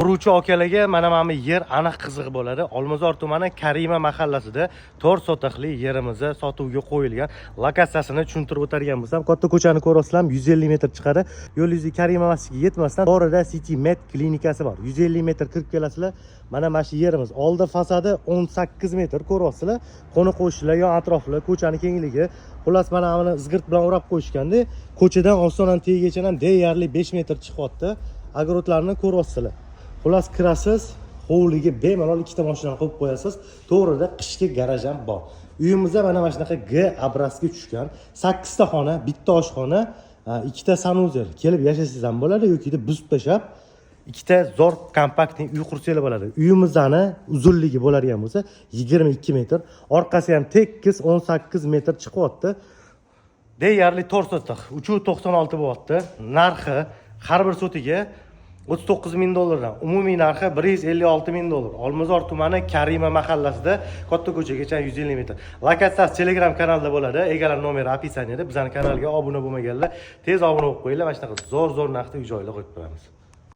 Quruvchi akalarga mana bu yer aniq qiziq bo'ladi. Olmazor tumani Karima mahallasida 4 sotixli yerimizni sotuvga qo'yilgan. Lokatsiyasini tushuntirib o'targan bo'lsam, katta ko'chani ko'rasizlar, 150 metr chiqadi. Yo'lingizni Karima masjidiga yetmasdan to'g'rida City Med klinikasi bor. 150 metr kirib kelasizlar. Mana shu yerimiz. Oldi fasadi 18 metr ko'ryapsizlar. Qo'ni qo'shnilar yo atroflar, ko'chani kengligi. Xullas mana buni izgirt bilan o'rab qo'yishganda, ko'chadan ostonan tegigacha ham deyarli 5 metr chiqyapti. Agrodlarni ko'ryapsizlar. Xullas kirasiz, hovliga bemalol ikkita mashinani qo'yib qo'yasiz. To'g'rida qishki garaj ham bor. Uyimizda mana shunaqa G obrazga tushgan 8 ta xona, bitta oshxona, ikkita sanuzel kelib yashasangiz ham bo'ladi yoki buzib tashlab ikkita zo'r kompaktli uy qursangiz bo'ladi. Uyimizni uzunligi bo'ladigan bo'lsa 22 metr, orqasi ham tekis 18 metr chiqyapti. Deyarli 4 sotix, 396 bo'lyapti. Narxi har bir sotiga 39 ming dollardan, umumiy narxi 156 ming dollar. Olmazor tumani Karima mahallasida katta ko'chagacha 150 metr. Lokatsiyasi Telegram kanalida bo'ladi. Egalar nomeri opisaniyada. Bizning kanalga obuna bo'lmaganlar tez obuna bo'lib qo'yinglar. Mana shunaqa zo'r narxda uy joylar qo'yib beramiz.